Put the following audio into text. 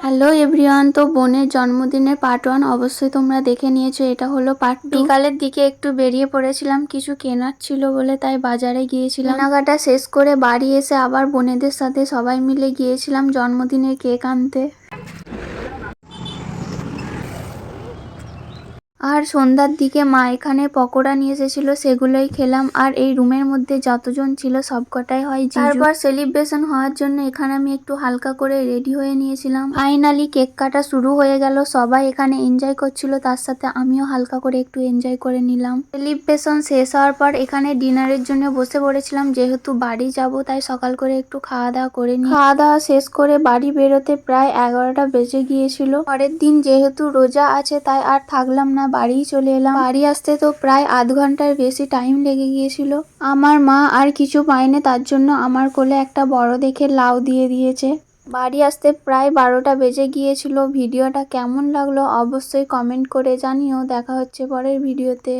Hello everyone, তো বোনের জন্মদিনের পার্ট 1 অবশ্যই তোমরা দেখে নিয়েছো। এটা হলো পার্ট 2। বিকালের দিকে একটু বেরিয়ে পড়েছিলাম, কিছু কেনার ছিল বলে, তাই বাজারে গিয়েছিলাম। কেনাকাটা শেষ করে বাড়ি এসে আবার বোনেদের সাথে সবাই মিলে গিয়েছিলাম জন্মদিনের কেক আনতে। আর সন্ধ্যার দিকে মা এখানে পকোড়া নিয়ে এসেছিল, সেগুলোই খেলাম। আর এই রুমের মধ্যে যতজন ছিল সবকটাই হয় জিজু। তারপর সেলিব্রেশন হওয়ার জন্য এখানে আমি একটু হালকা করে রেডি হয়ে নিয়েছিলাম। ফাইনালি কেক কাটা শুরু হয়ে গেল, সবাই এখানে এনজয় করছিল, তার সাথে আমিও হালকা করে একটু এনজয় করে নিলাম। সেলিব্রেশন শেষ হওয়ার পর এখানে ডিনারের জন্য বসে পড়েছিলাম। যেহেতু বাড়ি যাব তাই সকাল করে একটু খাওয়া দাওয়া করে নিই। খাওয়া দাওয়া শেষ করে বাড়ি বেরোতে প্রায় 11টা বেজে গিয়েছিল। পরের দিন যেহেতু রোজা আছে তাই আর থাকলাম না, বাড়ি চলে এলাম। বাড়ি আসতে তো প্রায় আধ ঘন্টার বেশি টাইম লেগে গিয়েছিল। আমার মা আর কিছু পায়নি, তার জন্য আমার কোলে একটা বড় দেখে লাউ দিয়ে দিয়েছে। বাড়ি আসতে প্রায় 12টা বেজে গিয়েছিল। ভিডিওটা কেমন লাগলো অবশ্যই কমেন্ট করে জানিও। দেখা হচ্ছে পরের ভিডিওতে।